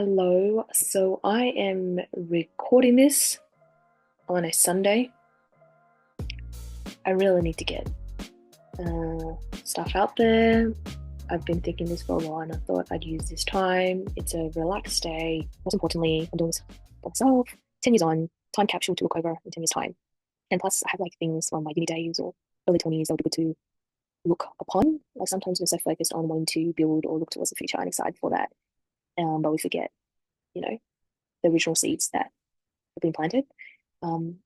Hello, so I am recording this on a Sunday. I really need to get stuff out there. I've been thinking this for a while and I thought I'd use this time. It's a relaxed day. Most importantly, I'm doing this for myself. 10 years on, time capsule to look over in 10 years' time. And plus, I have like things from my uni days or early 20s that would be good to look upon. Like sometimes we're so focused on wanting to build or look towards the future and excited for that. But we forget, you know, the original seeds that have been planted. Um,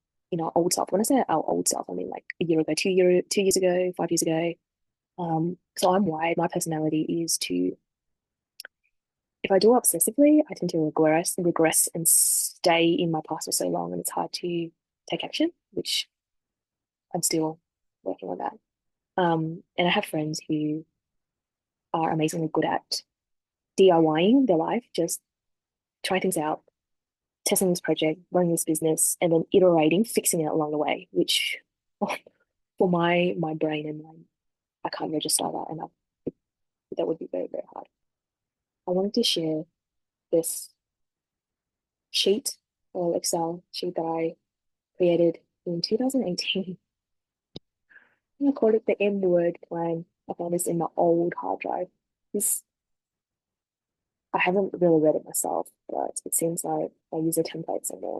our old self. When I say our old self, I mean like a year ago, 2 years ago, 5 years ago. So I'm wired. My personality is to, if I do obsessively, I tend to regress and stay in my past for so long, and it's hard to take action, which I'm still working on that. And I have friends who are amazingly good at DIYing their life, just trying things out, testing this project, running this business, and then iterating, fixing it along the way, which for my brain and mind, I can't register that, and that would be very, very hard. I wanted to share this sheet or Excel sheet that I created in 2018. I called it the M word plan. I found this in my old hard drive. This I haven't really read it myself, but it seems like I use a template somewhere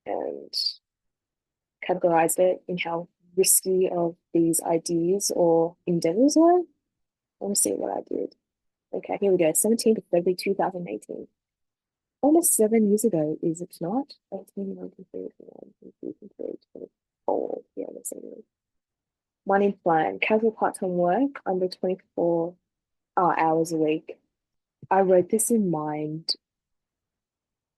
and categorized it in how risky of these ideas or endeavors were. Let me see what I did. Okay, here we go. 17th of February 2018. Almost 7 years ago, is it not? 18, 19, 20, 21, 22, 24. Yeah, that's 7 years. Money plan, casual part-time work under 24 hours a week. I wrote this in mind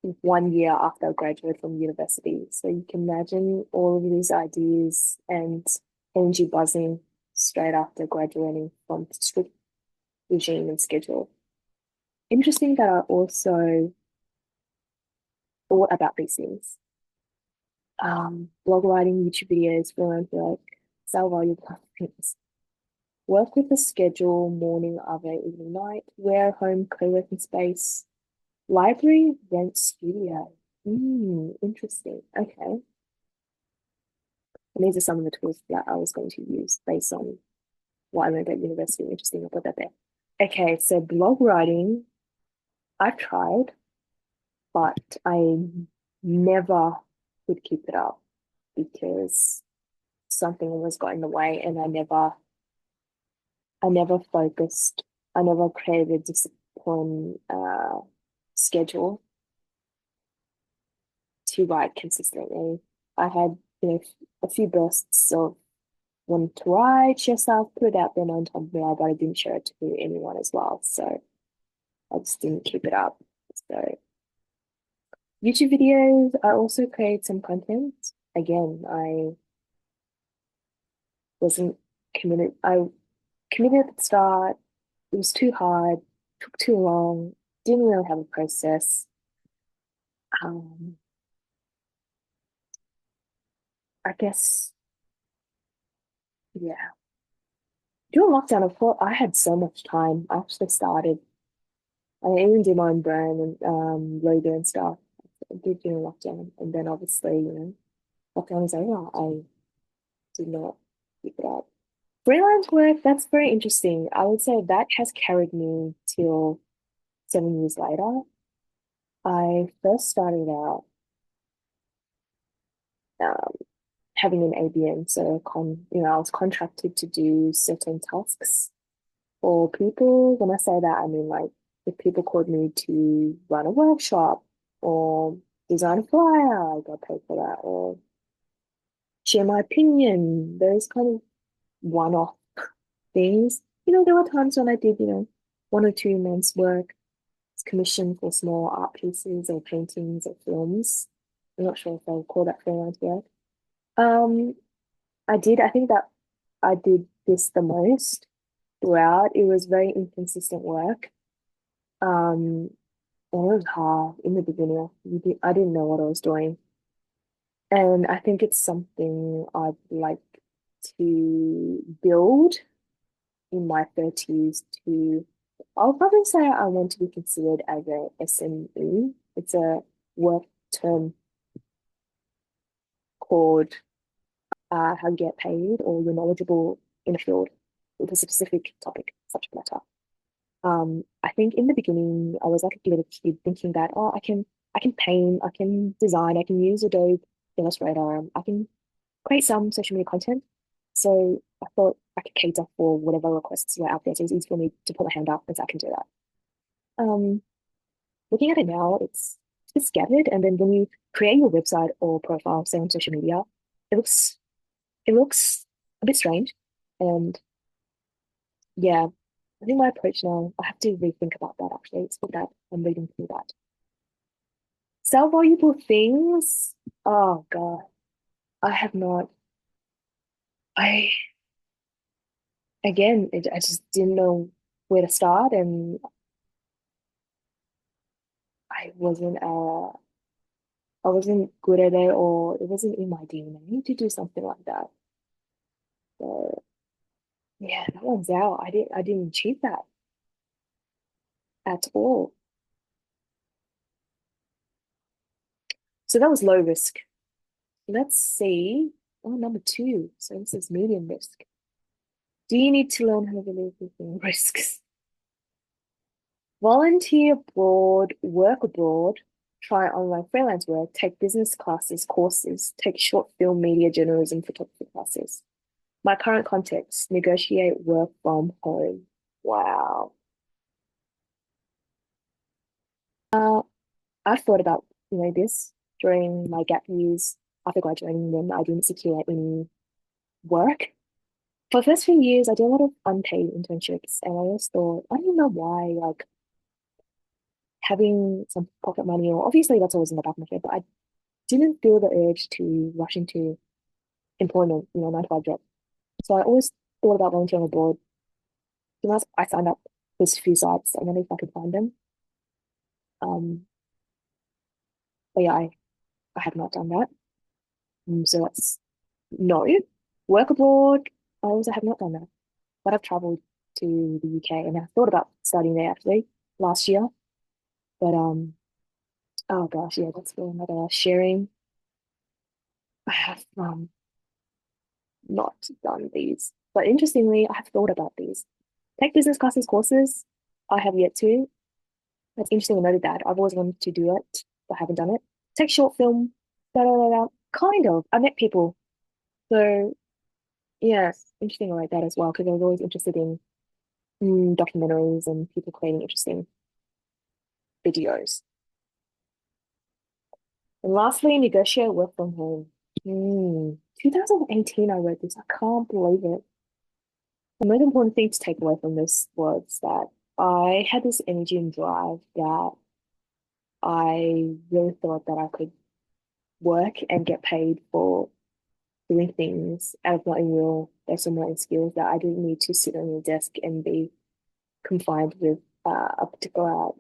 1 year after I graduated from university. So you can imagine all of these ideas and energy buzzing straight after graduating from strict regime and schedule. Interesting that I also thought about these things. Blog writing, YouTube videos, freelance work, sell valuable things. Work with a schedule, morning, other, evening, night, wear, home, co-working space, library, rent, studio. Interesting. Okay. And these are some of the tools that I was going to use based on what I learned at university. Interesting. I'll put that there. Okay, so blog writing, I've tried, but I never could keep it up because something always got in the way and I never focused, I never created a discipline schedule to write consistently. I had, a few bursts of wanting to write, share stuff, put it out there on time, but I didn't share it to anyone as well. So I just didn't keep it up. So YouTube videos, I also create some content. Again, I wasn't committed. I committed at the start. It was too hard, took too long, didn't really have a process. Um, I guess, yeah. During lockdown, I thought I had so much time. I actually started, I even did my own brand and logo and stuff. I did during lockdown. And then obviously, lockdown was over. I did not keep it up. Freelance work, that's very interesting. I would say that has carried me till 7 years later. I first started out um, having an ABN, so I was contracted to do certain tasks for people. When I say that, I mean like if people called me to run a workshop or design a flyer, I got paid for that, or share my opinion, those kind of one-off things. There were times when I did, 1 or 2 months work, commissioned for small art pieces or paintings or films. I'm not sure if I'll call that freelance work. Um, I think that I did this the most throughout. It was very inconsistent work. Um, and it was hard in the beginning. I didn't know what I was doing. And I think it's something I'd like to build in my 30s to I'll probably say I want to be considered as a SME. It's a work term called how you get paid or you're knowledgeable in a field with a specific topic, subject matter. I think in the beginning I was like a little kid thinking that, oh, I can paint, I can design, I can use Adobe Illustrator, I can create some social media content. So I thought I could cater for whatever requests were out there. So it's easy for me to put my hand up and say I can do that. Um, Looking at it now, it's a bit scattered. And then when you create your website or profile, say on social media, it looks it looks a bit strange. And yeah, I think my approach now, I have to rethink about that actually. It's good that I'm reading through that. Sell valuable things. Oh God, I have not. I I just didn't know where to start, and I wasn't I wasn't good at it, or it wasn't in my DNA to do something like that. So yeah, that one's out. I didn't achieve that at all. So that was low risk. Let's see. Oh, number two. So this is medium risk. Do you need to learn how to live with your risks? Volunteer abroad, work abroad, try online freelance work, take business classes, courses, take short film media journalism photography classes. My current context, negotiate work from home. Wow. Uh, I've thought about, this during my gap years after graduating when I didn't secure any work. For the first few years, I did a lot of unpaid internships, and I always thought, I don't know why, like having some pocket money, or obviously that's always in the back of my head, but I didn't feel the urge to rush into employment, 9 to 5 job. So I always thought about volunteering abroad. I signed up with a few sites, and then if I could find them. Um, but yeah, I have not done that. So that's no. Work abroad, I also have not done that. But I've traveled to the UK and I thought about studying there actually last year. But oh gosh, yeah, that's for another sharing. I have not done these. But interestingly, I have thought about these. Take business classes courses, I have yet to. That's interesting. I noted that. I've always wanted to do it, but haven't done it. Take short film, da da da da. Kind of. I met people. So yeah, interesting like that as well, because I was always interested in documentaries and people creating interesting videos. And lastly, negotiate work from home. 2018, I wrote this. I can't believe it. The most important thing to take away from this was that I had this energy and drive that I really thought that I could work and get paid for doing things out of my own will based on my own skills, that I didn't need to sit on a desk and be confined with a particular,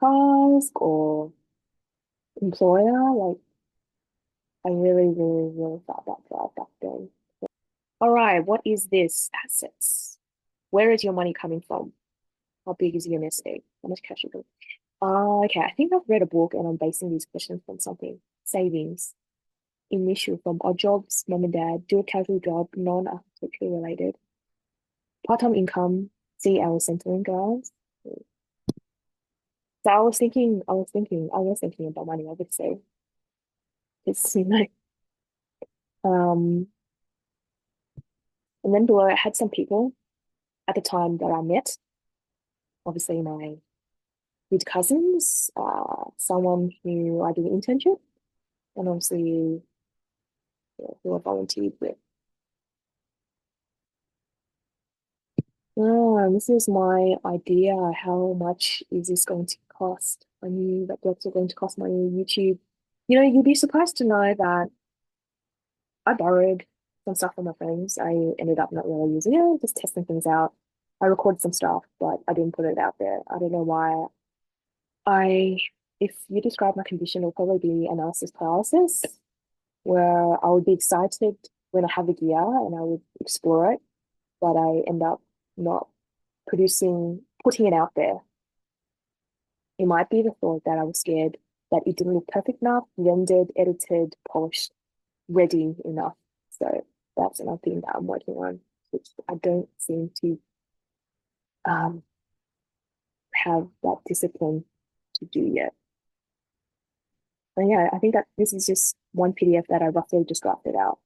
task or employer. Like I really, really, really felt that drive back then. All right, what is this? Assets. Where is your money coming from? How big is your nest egg? How much cash you got? Okay. I think I've read a book and I'm basing these questions from something. Savings, initial from odd jobs, mom and dad, do a casual job, non-architecture related, part-time income, see our Centrelink guys. So I was thinking about money, obviously. It's, um, and then below I had some people at the time that I met, obviously my good cousins, someone who I did an internship, and obviously who I volunteered with. This is my idea. How much is this going to cost? I knew that blocks were going to cost money. YouTube, you'll be surprised to know that I borrowed some stuff from my friends. I ended up not really using it, just testing things out. I recorded some stuff, but I didn't put it out there. I don't know why. I, if you describe my condition, it'll probably be analysis paralysis, where I would be excited when I have the gear and I would explore it, but I end up not producing putting it out there. It might be the thought that I was scared that it didn't look perfect enough, rendered, edited, polished, ready enough. So that's another thing that I'm working on, which I don't seem to um, have that discipline to do yet. And yeah, I think that this is just one PDF that I roughly just drafted out.